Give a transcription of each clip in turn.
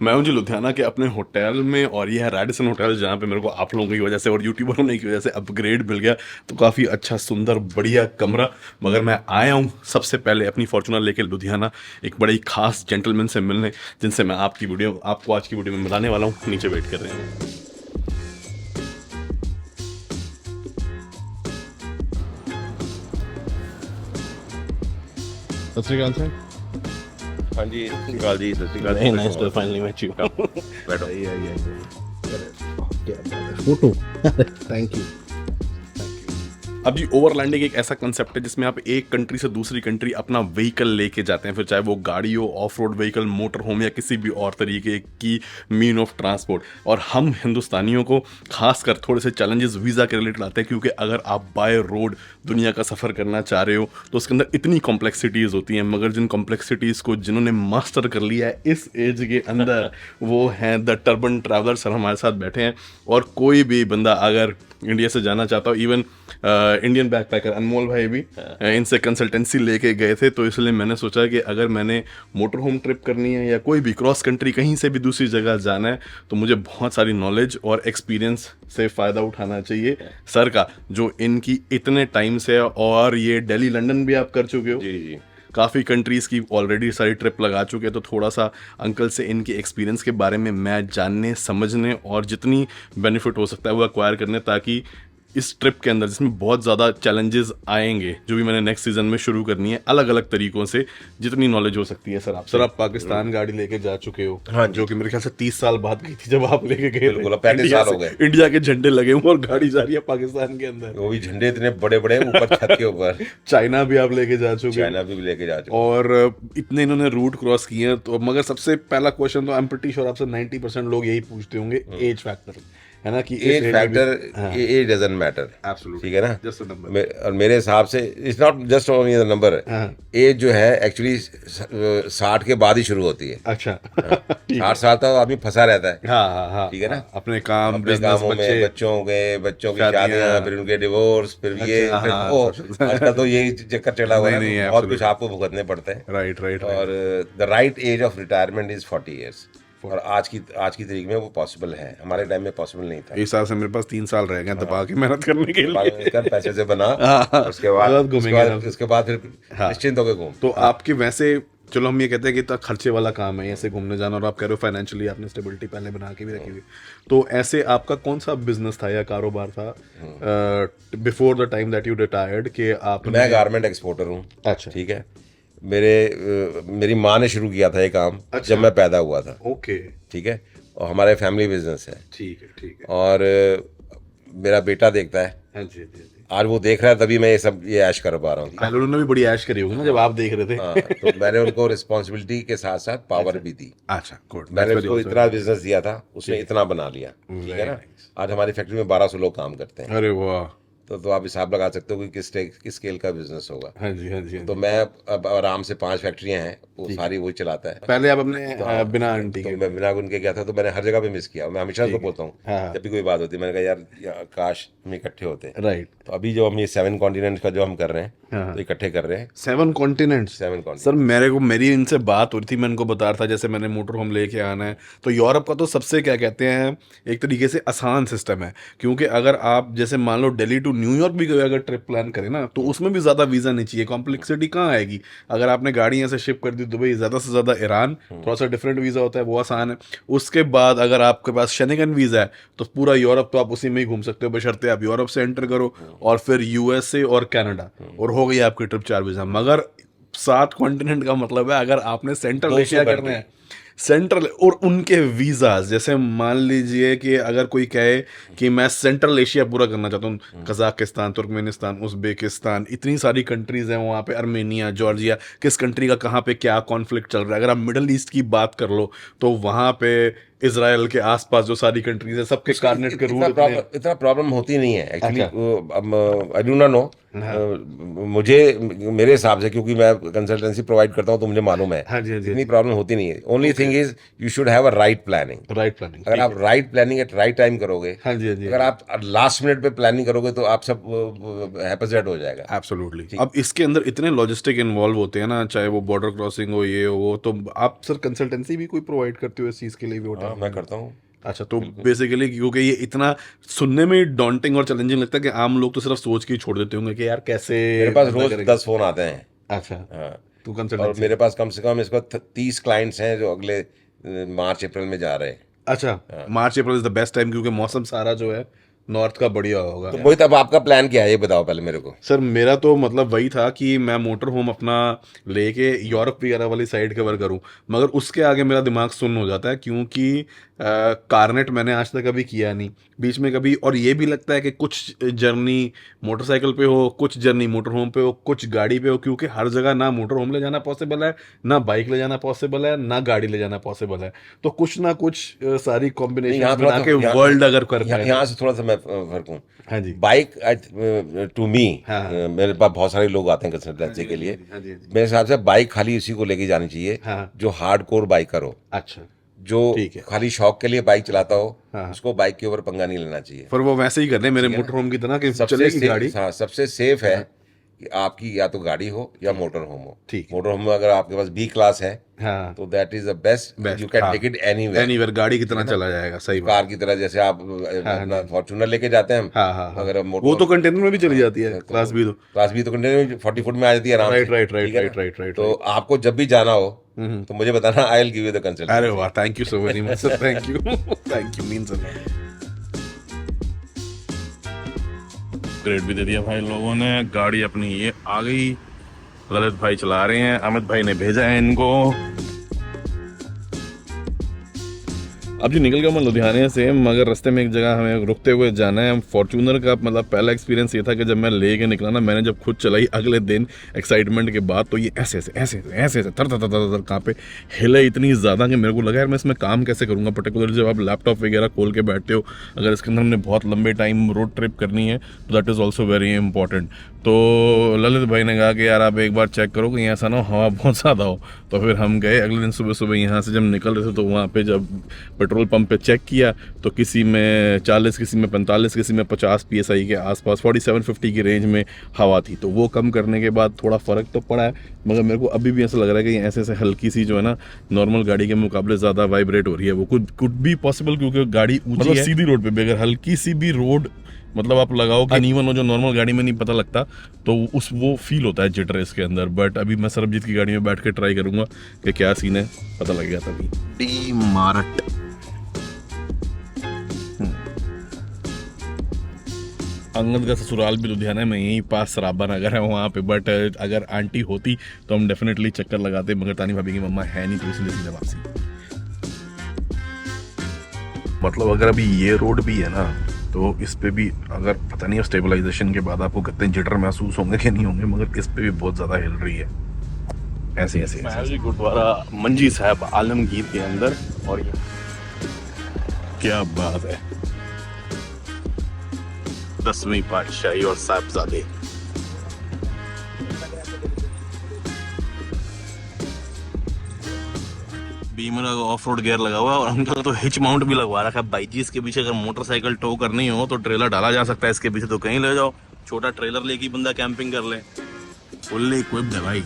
मैं हूँ जी लुधियाना के अपने होटल में, और ये है रेडिसन होटल, जहाँ पे मेरे को आप लोगों की वजह से और यूट्यूबर होने की वजह से अपग्रेड मिल गया। तो काफ़ी अच्छा सुंदर बढ़िया कमरा। मगर मैं आया हूँ सबसे पहले अपनी फॉर्चुनर लेके लुधियाना एक बड़े ही खास जेंटलमैन से मिलने, जिनसे मैं आपको आज की वीडियो में मिलाने वाला हूँ। नीचे वेट कर रहे हैं। सत श्रीकाल सर। हाँ जी, सत श्री अकाल जी, सत श्री अकाल। Very nice to finally met you. बैठो। Photo thank you. अब जी ओवरलैंडिंग एक ऐसा कंसेप्ट है जिसमें आप एक कंट्री से दूसरी कंट्री अपना व्हीकल लेके जाते हैं, फिर चाहे वो गाड़ी हो, of road vehicle, motor home या किसी भी और तरीके की मीन ऑफ ट्रांसपोर्ट। और हम हिंदुस्तानियों को खासकर थोड़े से चैलेंजेस वीज़ा के रिलेटेड आते हैं, क्योंकि अगर आप बाय रोड दुनिया का सफ़र करना चाह रहे हो तो उसके अंदर इतनी कॉम्प्लेक्सिटीज़ होती हैं। मगर जिन कॉम्प्लेक्सिटीज़ को जिन्होंने मास्टर कर लिया है इस एज के अंदर, वो हैं द टर्बन ट्रैवलर। सर हमारे साथ बैठे हैं। और कोई भी बंदा अगर इंडिया से जाना चाहता हो, इवन इंडियन बैकपैकर अनमोल भाई भी इनसे कंसल्टेंसी लेके गए थे, तो इसलिए मैंने सोचा कि अगर मैंने मोटर होम ट्रिप करनी है या कोई भी क्रॉस कंट्री कहीं से भी दूसरी जगह जाना है, तो मुझे बहुत सारी नॉलेज और एक्सपीरियंस से फ़ायदा उठाना चाहिए सर का, जो इनकी इतने टाइम से। और ये दिल्ली लंदन भी आप कर चुके हो, जी जी। काफ़ी कंट्रीज़ की ऑलरेडी सारी ट्रिप लगा चुके हैं, तो थोड़ा सा अंकल से इनके एक्सपीरियंस के बारे में मैं जानने समझने और जितनी बेनिफिट हो सकता है वो एक्वायर करने, ताकि इस ट्रिप के अंदर जिसमें बहुत ज़्यादा चैलेंजेस आएंगे, जो भी मैंने नेक्स्ट सीजन में शुरू करनी है, अलग अलग तरीकों से जितनी नॉलेज हो सकती है। सर आप पाकिस्तान गाड़ी लेके जा चुके हो, हाँ जी। जो कि मेरे ख्याल से 30 साल बाद गई थी जब आप लेके गए थे। बिल्कुल, अब 35 इंडिया साल हो से- गए। इंडिया के झंडे लगे हुए और गाड़ी जा रही है पाकिस्तान के अंदर। वो भी झंडे इतने बड़े बड़े ऊपर छत के ऊपर। चाइना भी आप लेके जा चुके हो। चाइना भी लेके जा चुके। और इतने इन्होंने रूट क्रॉस किए हैं। तो मगर सबसे पहला क्वेश्चन तो आई एम प्रीटी श्योर आपसे 90% लोग यही पूछते होंगे, एज फैक्टर, है ना? कि age factor, age doesn't matter. Absolutely. ठीक है ना? Just a number. और मेरे हिसाब से it's not just only the number. Age जो है एक्चुअली 60 के बाद ही शुरू होती है। अच्छा। 60 साल तक आदमी फंसा रहता है। हाँ, ठीक है ना? अपने काम, अपने बिजनेस, कामों में, बच्चों की शादियां, फिर उनके डिवोर्स, फिर ये अच्छा, फिर हाँ, वो। अच्छा। आजकल तो यही चक्कर चला हुआ नहीं, है, नहीं, बहुत कुछ absolutely. आपको भुगतने पड़ते हैं। राइट। और the right age of retirement is 40 years. और आज की तारीख में वो पॉसिबल है, हमारे टाइम में पॉसिबल नहीं था। इस साल से मेरे पास 3 साल रह गए दबा के मेहनत करने के लिए। कर पैसे से बना, हाँ, उसके बाद बहुत घूमेंगे उसके बाद फिर हाँ। निश्चिंत होकर घूम। तो आपके वैसे, चलो हम ये कहते हैं कि इतना खर्चे वाला काम है ऐसे घूमने जाना, और आप कह रहे हो फाइनेंशियली आपने स्टेबिलिटी पहले बना के भी रखी हुई, तो ऐसे आपका कौन सा बिजनेस था या कारोबार था before the time that you retired कि आप? मैं गारमेंट एक्सपोर्टर हूँ। अच्छा। ठीक है। मेरी माँ ने शुरू किया था ये काम। अच्छा। जब मैं पैदा हुआ था। ओके। ठीक है। और हमारे फैमिली बिजनेस है। ठीक है। और मेरा बेटा देखता है। हाँ जी। आज वो देख रहा है, तभी मैं ये ऐश कर पा रहा हूँ। पहले उन्होंने भी बड़ी ऐश करी होगी ना जब आप देख रहे थे। हाँ, तो मैंने उनको रिस्पॉन्सिबिलिटी के साथ साथ पावर भी दी। अच्छा, गुड। मैंने उसको इतना बिजनेस दिया था, उसने इतना बना लिया। ठीक है ना? आज हमारी फैक्ट्री में 1200 लोग काम करते हैं। अरे वाह। तो आप हिसाब लगा सकते हो कि किस स्केल का बिजनेस होगा। हाँ जी। तो मैं अब आराम से 5 फैक्ट्रियां हैं, वो सारी वही चलाता है। पहले आप अपने बिना आंटी तो के? मैं बिना उनके गया था, तो मैंने हर जगह पे मिस किया। मैं हमेशा उसको बोलता हूँ, हाँ। जब भी कोई बात होती है, मैंने कहा यार काश हम इकट्ठे होते। राइट। तो अभी जो हम ये 7 कॉन्टिनेंट का जो हम कर रहे हैं, हाँ। तो इकट्ठे कर रहे हैं 7 कॉन्टिनेंट्स। 7 कॉन्टिनेंट। सर मेरी इनसे बात हो रही थी, मैं इनको बता रहा था जैसे मैंने मोटर होम लेके आना है, तो यूरोप का तो सबसे क्या कहते हैं एक तरीके से आसान सिस्टम है, क्योंकि अगर आप जैसे मान लो दिल्ली टू न्यूयॉर्क भी अगर ट्रिप प्लान करें ना, तो उसमें भी ज़्यादा वीज़ा नहीं चाहिए। कॉम्प्लेक्सिटी कहाँ आएगी? अगर आपने गाड़ी यहाँ से शिप कर दी दुबई, ज़्यादा से ज़्यादा ईरान, थोड़ा सा डिफरेंट वीज़ा होता है, वो आसान है। उसके बाद अगर आपके पास शेंगन वीज़ा है तो पूरा यूरोप तो आप उसी में ही घूम सकते हो, बशर्ते आप यूरोप से एंटर करो और फिर यूएसए और कनाडा, और हो गई आपकी ट्रिप 4 वीज़ा। मगर 7 कॉन्टिनेंट का मतलब है अगर आपने सेंट्रल 200 एशिया करना है, सेंट्रल और उनके वीज़ाज, जैसे मान लीजिए कि अगर कोई कहे कि मैं सेंट्रल एशिया पूरा करना चाहता हूँ, कजाकिस्तान, तुर्कमेनिस्तान, उज़्बेकिस्तान, इतनी सारी कंट्रीज़ हैं वहाँ पे, अर्मेनिया, जॉर्जिया, किस कंट्री का कहाँ पे क्या कॉन्फ्लिक्ट चल रहा है। अगर आप मिडल ईस्ट की बात कर लो तो वहाँ पे इजराइल के आसपास जो सारी कंट्रीज है, सबके कार्नेट के रूट इतना प्रॉब्लम होती नहीं है actually. I do not know मुझे मेरे हिसाब से, क्योंकि मैं कंसल्टेंसी प्रोवाइड करता हूँ तो मुझे मालूम है हाँ जी, हाँ जी। इतनी प्रॉब्लम होती नहीं है। Only thing is you should have a right planning. Right planning, अगर आप right planning at right time करोगे, हाँ जी, हाँ जी, अगर आप लास्ट मिनट पे प्लानिंग करोगे तो आप सब हैपेसेट हो जाएगा। एब्सोल्युटली। अब इसके अंदर इतने लॉजिस्टिक इन्वॉल्व होते हैं ना, चाहे वो बॉर्डर क्रॉसिंग हो, ये हो वो, तो आप सर कंसल्टेंसी भी कोई प्रोवाइड करते हो इस चीज़ के लिए भी होटल हाँ, में? मैं करता हूँ। अच्छा, तो बेसिकली क्योंकि ये इतना सुनने में डॉन्टिंग और चैलेंजिंग लगता है कि आम लोग तो सिर्फ सोच के ही छोड़ देते होंगे कि यार कैसे मेरे पास बंदा रोज करेगा। 10 फोन आते हैं। अच्छा, हाँ, तो और कंसल्टेंसी। मेरे पास कम से कम इसको 30 क्लाइंट्स हैं जो अगले मार्च अप्रैल में जा रहे हैं। अच्छा, March April is the best time क्योंकि मौसम सारा जो है नॉर्थ का बढ़िया होगा। तो वही, तब आपका प्लान क्या है ये बताओ पहले मेरे को। सर मेरा तो मतलब वही था कि मैं मोटर होम अपना लेके यूरोप वगैरह वाली साइड कवर करूं, मगर उसके आगे मेरा दिमाग सुन्न हो जाता है क्योंकि कारनेट मैंने आज तक कभी किया नहीं बीच में कभी, और ये भी लगता है कि कुछ जर्नी मोटरसाइकिल पे हो, कुछ जर्नी मोटर होम पे हो, कुछ गाड़ी पे हो, क्योंकि हर जगह ना मोटर होम ले जाना पॉसिबल है, ना बाइक ले जाना पॉसिबल है, ना गाड़ी ले जाना पॉसिबल है। तो कुछ ना कुछ सारी नहीं, कॉम्बिनेशन यहाँ बना थोड़ा के वर्ल्ड अगर करता है यहाँ से थोड़ा सा मैं फर्क हूँ। हाँ जी, बाइक टू मी, हाँ, हाँ। मेरे पास बहुत सारे लोग आते हैं कंसल्टेंसी के लिए। हाँ जी, हाँ जी। मेरे हिसाब से बाइक खाली उसी को लेके जानी चाहिए हाँ। जो हार्ड कोर बाइकर हो, अच्छा, जो ठीक है। खाली शौक के लिए बाइक चलाता हो, हाँ। उसको बाइक के ऊपर पंगा नहीं लेना चाहिए। पर वो वैसे ही कर रहे हैं मेरे मोटर होम की तरह कि सबसे चलेगी गाड़ी। सेफ, हाँ, सबसे सेफ है कि आपकी या तो गाड़ी हो या मोटर होम हो। ठीक है। मोटर होम में अगर आपके पास बी क्लास है हाँ, तो that is the best, you can take it anywhere. Anywhere गाड़ी की तरह चला जाएगा, सही बात। कार की तरह जैसे आप अपना फॉर्च्यूनर लेके जाते हैं, हाँ, हाँ, हाँ। अगर मोटर वो तो कंटेनर में भी चली जाती है, क्लास बी तो। क्लास बी तो कंटेनर में 40 फुट में आ जाती है आराम राइट, से। राइट, राइट, ठीक है राइट, ना? राइट, राइट, तो आपको जब भी जाना हो तो मुझे बताना, I will give you the consultancy. अरे वाह, thank you so very much sir, thank you, thank you, means a lot. Grade भी दे दिया भाई लोगों ने, गाड़ी अपनी ये आ गई, ललित भाई चला रहे हैं, अमित भाई ने भेजा है इनको। अब जी निकल गया मैं लुधियाने से, मगर रास्ते में एक जगह हमें रुकते हुए जाना है। फॉर्च्यूनर का मतलब पहला एक्सपीरियंस ये था कि जब मैं लेके निकला ना, मैंने जब खुद चलाई अगले दिन एक्साइटमेंट के बाद, तो ये ऐसे ऐसे ऐसे ऐसे ऐसे थर थर थर थर थर कहाँ पे हिले इतनी ज़्यादा कि मेरे को लगा यार मैं इसमें काम कैसे करूँगा। पर्टिकुलर जब आप लैपटॉप वगैरह खोल के बैठते हो, अगर इसके अंदर हमने बहुत लंबे टाइम रोड ट्रिप करनी है तो that is also very important. तो ललित भाई ने कहा कि यार आप एक बार चेक करो कि ऐसा ना हो हवा बहुत ज़्यादा हो। तो फिर हम गए अगले दिन सुबह सुबह, यहाँ से जब निकल रहे थे तो वहाँ पे जब पेट्रोल पंप पे चेक किया तो किसी में 40, किसी में 45, किसी में 50 PSI के आसपास 47-50 की रेंज में हवा थी। तो वो कम करने के बाद थोड़ा फ़र्क तो पड़ा है, मगर मेरे को अभी भी ऐसा लग रहा है कि ऐसे ऐसे हल्की सी जो है ना नॉर्मल गाड़ी के मुकाबले ज़्यादा वाइब्रेट हो रही है। वो कुड बी पॉसिबल क्योंकि गाड़ी ऊंची है, सीधी रोड पे भी अगर हल्की सी भी रोड मतलब आप लगाओ कि अनइवन हो, जो नॉर्मल गाड़ी में नहीं पता लगता, तो वो फील होता है जिटर इसके अंदर। बट अभी मैं सरबजीत की गाड़ी में बैठ के ट्राई करूंगा कि क्या सीन है, पता लगेगा तभी। डी मार्ट अंगद का ससुराल भी लुधियाना में यहीं पास सराबा नगर है वहाँ पे, बट अगर आंटी होती तो हम डेफिनेटली चक्कर लगाते, मगर तानी भाभी की मम्मा है नहीं तो इसलिए सीधे वापसी। मतलब अगर अभी ये रोड भी है ना तो इस पे भी अगर पता नहीं स्टेबलाइजेशन के बाद आपको कितने जिटर महसूस होंगे कि नहीं होंगे, मगर इस पे भी बहुत ज़्यादा हिल रही है ऐसे ऐसे। महल गुरुद्वारा मंजी साहब आलमगीर के अंदर, और ये क्या बात है, 10वीं पातशाही और साहिबजादे। बीमर का ऑफ रोड गियर लगा हुआ है और अंकल तो हिच माउंट भी लगवा रखा है भाई जी। इसके पीछे अगर मोटरसाइकिल टो करनी हो तो ट्रेलर डाला जा सकता है इसके पीछे, तो कहीं ले जाओ, छोटा ट्रेलर लेके बंदा कैंपिंग कर ले, फुल्ली इक्विप्ड है भाई।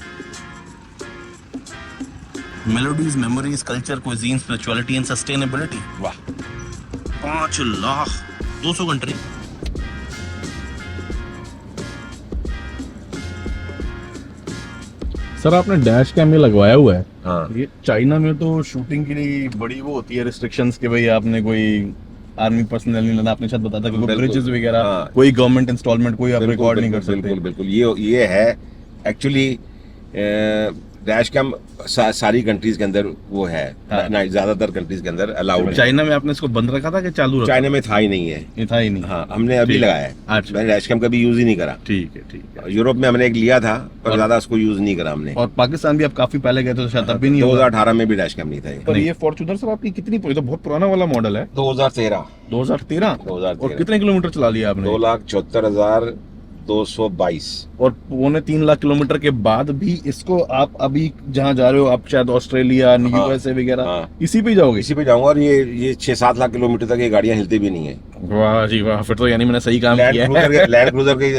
Melodies, memories, culture, cuisine, spirituality and sustainability. वाह, 5 लाख 200 कंट्री। सर आपने डैश कैम में लगवाया हुआ है। हाँ, ये चाइना में तो शूटिंग के लिए बड़ी वो होती है रिस्ट्रिक्शंस के भाई आपने कोई आर्मी पर्सनल नहीं लेना, आपने शायद बताया था कि बिल्कुल। ब्रिजेस वगैरह हाँ। कोई गवर्नमेंट इंस्टॉलमेंट कोई आप बिल्कुल, रिकॉर्ड नहीं कर बिल्कुल, सकते। बिल्कुल बिल्कुल, ये है एक्चुअली डैश कैम सारी कंट्रीज के अंदर वो है, ज्यादातर कंट्रीज के अंदर अलाउड है। चाइना में आपने इसको बंद रखा था कि चालू रखा? चाइना में था ही नहीं है, ये था ही नहीं। हाँ, हमने अभी ठीक। लगाया है। अच्छा। मैंने डैश कैम कभी यूज ही नहीं करा। ठीक है, ठीक है। यूरोप में हमने एक लिया था पर ज्यादा उसको यूज नहीं करा हमने। और पाकिस्तान भी आप काफी पहले गए थे तो शायद तब भी नहीं होगा। 2018 में भी डैश कैम नहीं था ये। पर ये फॉर्च्यूनर सर आपकी कितनी तो बहुत पुराना वाला मॉडल है। 2013 2013 2013। और कितने किलोमीटर चला लिया आपने? 2,74,000 222। और 2.25 किलोमीटर के बाद भी इसको आप अभी जहाँ जा रहे हो, आप शायद ऑस्ट्रेलिया, हाँ, यूएसए वगैरह, हाँ। इसी पे जाओगे? इसी पे जाऊंगा। और ये 6-7 लाख किलोमीटर तक ये गाड़ियां हिलती भी नहीं है। वाह जी वाह, फिर तो यानी मैंने सही काम किया है। लैंड क्रूजर के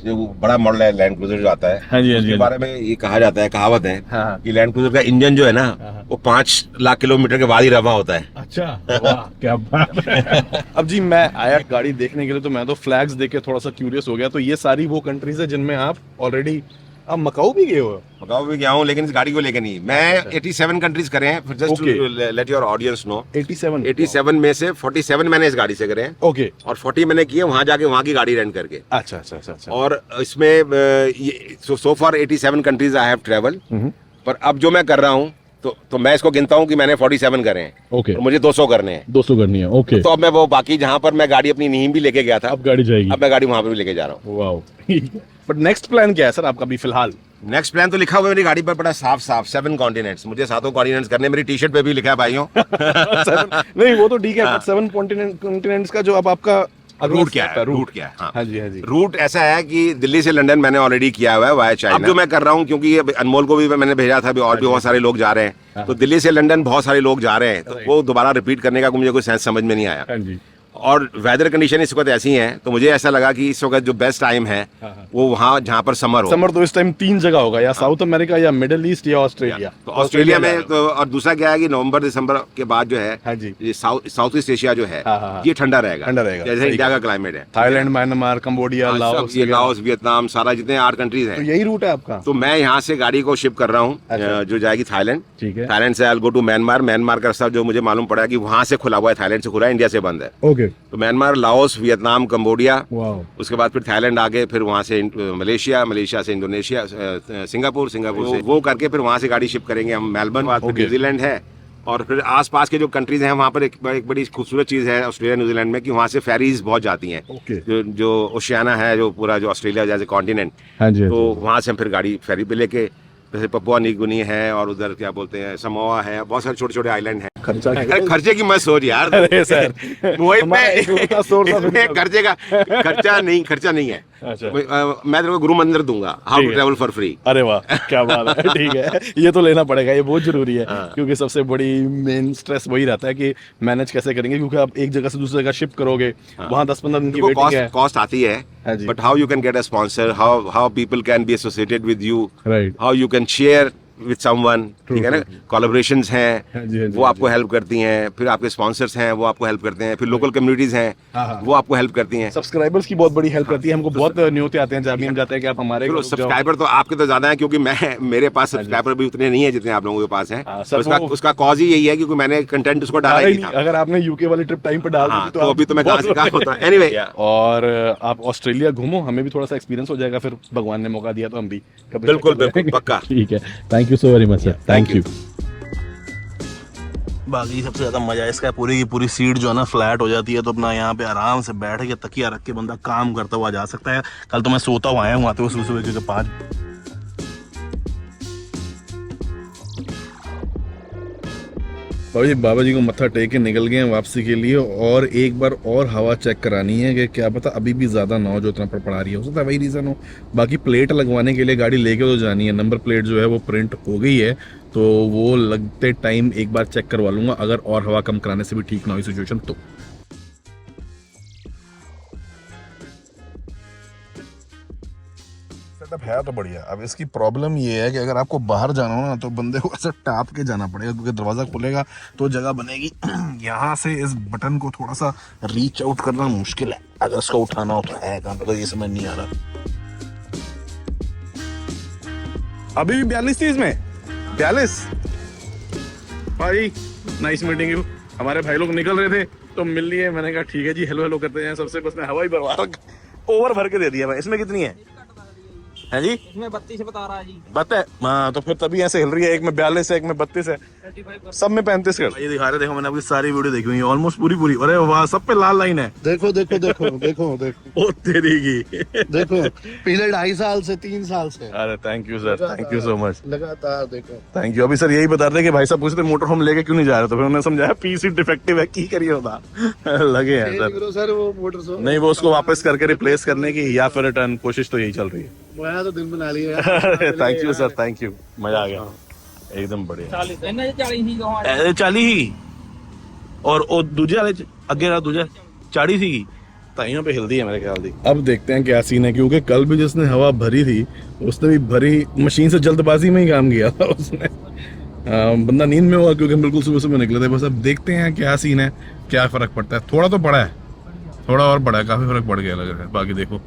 जो बड़ा मॉडल है लैंड क्रूजर जो आता है, हाँ जी, हाँ जी, उसके हाँ जी। बारे में ये कहा जाता है, कहावत है हाँ। कि लैंड क्रूजर का इंजन जो है ना, हाँ। वो 5 लाख किलोमीटर के बाद ही रवा होता है। अच्छा, वाह क्या बात है। अब जी मैं आया गाड़ी देखने के लिए, तो मैं तो फ्लैग्स देख के थोड़ा सा क्यूरियस हो गया। तो ये सारी वो कंट्रीज है जिनमें आप ऑलरेडी, आप मकाऊ भी गए हो? मकाऊ भी गया हूँ, लेकिन इस गाड़ी को लेके नहीं। मैं 87 कंट्रीज करे हैं, just Okay. To let your audience know. 87 में से 47 मैंने इस गाड़ी से करे हैं, ओके। और 40 मैंने किए वहां जाके वहां की गाड़ी रेंट करके। अच्छा अच्छा अच्छा अच्छा। और इसमें so for 87 countries I have travel. पर अब जो मैं कर रहा हूँ, तो मैं इसको गिनता हूँ कि मैंने 47 करे हैं, ओके। और मुझे 200 करने हैं। 200 करनी है, ओके। तो अब मैं वो बाकी जहाँ पर मैं गाड़ी अपनी नीम भी लेके गया था, अब गाड़ी जाएगी। अब मैं गाड़ी वहां पर भी लेके जा रहा हूँ। वाओ। बट नेक्स्ट प्लान क्या है सर आपका अभी फिलहाल? नेक्स्ट प्लान तो लिखा हुआ है मेरी गाड़ी पर बड़ा साफ साफ, 7 कॉन्टिनेंट्स। मुझे 7 कॉन्टिनेंट्स करने, मेरी टी शर्ट पे भी लिखा है भाइयों। नहीं वो तो ठीक है, बट 7 कॉन्टिनेंट्स का जो अब आपका रूट क्या है? रूट क्या है? हाँ जी, हाँ जी। रूट ऐसा है कि दिल्ली से लंदन मैंने ऑलरेडी किया हुआ है वाया चाइना। अब जो मैं कर रहा हूँ, क्योंकि ये अनमोल को भी मैंने भेजा था, अभी और भी बहुत सारे लोग जा रहे हैं, तो दिल्ली से लंदन बहुत सारे लोग जा रहे हैं, तो वो दोबारा रिपीट करने का मुझे कोई सेंस समझ में नहीं आया। हाँ जी। और वेदर कंडीशन इस वक्त ऐसी है, तो मुझे ऐसा लगा कि इस वक्त जो बेस्ट टाइम है वो वहाँ जहाँ पर समर हो। समर तो इस टाइम 3 जगह होगा, या साउथ अमेरिका, या मिडल ईस्ट, या ऑस्ट्रेलिया। तो ऑस्ट्रेलिया में तो, और दूसरा क्या है कि नवंबर दिसंबर के बाद जो है, हाँ जी, ये साउथ ईस्ट एशिया जो है, हाँ। ये ठंडा रहेगा, ठंडा रहेगा, जैसे सही इंडिया का क्लाइमेट है। थाईलैंड, म्यांमार, कंबोडिया, लाओस, ये लाओस, वियतनाम, सारा जितने 8 कंट्रीज तो हैं। यही रूट है आपका? तो मैं यहाँ से गाड़ी को शिप कर रहा हूँ, अच्छा। जो जाएगी थाईलैंड। ठीक है। थाईलैंड से I will go to Myanmar. Myanmar का रास्ता जो मुझे मालूम पड़ा कि वहां से खुला हुआ है, थाईलैंड से खुला है, इंडिया से बंद है। ओके। तो Myanmar, Laos, Vietnam, Cambodia, wow. उसके बाद फिर थाईलैंड आगे, फिर वहां से मलेशिया, मलेशिया से इंडोनेशिया, सिंगापुर, सिंगापुर से वो करके फिर वहां से गाड़ी शिप करेंगे हम मेलबर्न। बाद फिर न्यूजीलैंड है, और फिर आसपास के जो कंट्रीज हैं वहाँ पर एक बड़ी खूबसूरत चीज़ है ऑस्ट्रेलिया न्यूजीलैंड में, कि वहाँ से फेरीज बहुत जाती हैं। ओके। जो ओशियाना है, जो पूरा जो ऑस्ट्रेलिया जैसे कॉन्टिनेंट, हाँ जी, तो वहाँ से हम फिर गाड़ी फेरी पे लेके, जैसे पपुआ न्यू गिनी है, और उधर क्या बोलते हैं समोआ है, बहुत सारे छोटे छोटे आइलैंड हैं। खर्चे की मत सोच यार। अरे सर, वही खर्चा नहीं है। अच्छा। मैं तेरे को गुरु मंदिर दूंगा, how to travel for free. अरे वाह क्या बात है। ठीक है, ये तो लेना पड़ेगा, ये बहुत जरूरी है। क्योंकि सबसे बड़ी मेन स्ट्रेस वही रहता है कि मैनेज कैसे करेंगे, क्योंकि आप एक जगह से दूसरी जगह शिफ्ट करोगे, वहाँ 10-15 दिन की वेटिंग है, कॉस्ट आती है, but how you can get a sponsor, how people can be associated with you, how you can share with someone, ठीक है ना। कोलैबोरेशंस हैं, वो आपको हेल्प करती हैं, फिर आपके स्पॉन्सर्स हैं, वो आपको हेल्प करते हैं, फिर लोकल कम्युनिटीज हैं, वो आपको हेल्प करती हैं। सब्सक्राइबर्स की बहुत बड़ी हेल्प करती है। हमको बहुत न्योते आते हैं, जब भी हम जाते हैं कि आप हमारे सब्सक्राइबर तो आपके तो ज्यादा है, क्योंकि मेरे पास सब्सक्राइबर भी उतने नहीं है जितने आप लोगों के पास हैं। उसका कॉज ही यही है, क्योंकि मैंने कंटेंट उसको डाला ही नहीं था। अगर आपने यूके वाली ट्रिप टाइम पे डाल दी तो अभी तो मैं कहाँ से कहाँ होता। एनीवे, और आप ऑस्ट्रेलिया घूमो, हमें भी थोड़ा सा एक्सपीरियंस हो जाएगा, फिर भगवान ने मौका दिया तो हम भी बिल्कुल बिल्कुल पक्का। ठीक है, thank you so very much sir, thank you. बाकी सबसे ज्यादा मजा इसका है, पूरी की पूरी सीट जो है ना फ्लैट हो जाती है, तो अपना यहाँ पे आराम से बैठ के तकिया रख के बंदा काम करता हुआ जा सकता है। कल तो मैं सोता हुआ आया हूँ आते हुए सुबह के 5। बाबा जी को मत्था टेक के निकल गए हैं वापसी के लिए, और एक बार और हवा चेक करानी है कि क्या पता अभी भी ज़्यादा ना हो जो इतना पड़ा रही है, हो सकता है वही रीज़न हो। बाकी प्लेट लगवाने के लिए गाड़ी लेके तो जानी है, नंबर प्लेट जो है वो प्रिंट हो गई है, तो वो लगते टाइम एक बार चेक करवा लूँगा, अगर और हवा कम कराने से भी ठीक ना हुई सिचुएशन तो। सेटअप है तो बढ़िया। अब इसकी प्रॉब्लम ये है कि अगर आपको बाहर जाना हो ना, तो बंदे को ऐसे टाप के जाना पड़ेगा, क्योंकि दरवाज़ा खुलेगा तो जगह बनेगी। यहाँ से इस बटन को थोड़ा सा रीच आउट करना मुश्किल है, अगर इसको उठाना हो तो है कहाँ, तो ये समझ नहीं आ रहा। अभी भी 42 थी इसमें, 42 भाई। Nice meeting you. हमारे भाई लोग निकल रहे थे तो मिल लिए, मैंने कहा ठीक है जी, हेलो हेलो करते हैं सबसे, बस मैं हवा ही भरवा, ओवर भर के दे दिया भाई। इसमें कितनी है? है जी, इसमें 32 बता रहा है जी। बता है हाँ, तो फिर तभी ऐसे हिल रही है। एक में 42 है, एक में 32 है, सब में 35 कर। ये दिखा रहे, देखो मैंने आपकी सारी वीडियो देखी हुई है, ऑलमोस्ट पूरी पूरी। अरे वाह, सब पे लाल लाइन है। देखो देखो देखो देखो देखो ओ तेरी की। देखो पिछले 2.5 साल से 3 साल से अरे thank you sir, thank you so much, लगातार देखो। Thank you. अभी सर यही बता रहे थे कि भाई साहब पूछते मोटर होम लेके क्यों नहीं जा रहे, तो फिर उन्होंने समझाया पीसी डिफेक्टिव है, की करिए होता। लगे हैं सर। करो सर वो मोटर से नहीं, वो उसको वापस करके रिप्लेस करने की या फिर रिटर्न कोशिश तो यही चल रही है। मैं तो दिन बना लिया thank you sir, thank you, मजा आ गया एकदम बढ़िया। 40 ਇਹਨਾਂ ਦੇ 40 ਹੀ ਗਾਂ ऐसे 40 ही और वो दूजे वाले अगे का दूजा 40 सी ताइयों पे हिलदी है मेरे ख्याल दी। अब देखते हैं क्या सीन है, क्योंकि कल भी जिसने हवा भरी थी उसने भी भरी मशीन से जल्दबाजी में ही काम किया था उसने। बंदा नींद में हुआ क्योंकि बिल्कुल सुबह सुबह निकले थे। बस अब देखते हैं क्या सीन है, क्या फर्क पड़ता है। थोड़ा तो पड़ा है, थोड़ा और पड़ा है, काफी फर्क पड़ गया लग रहा है। बाकी देखो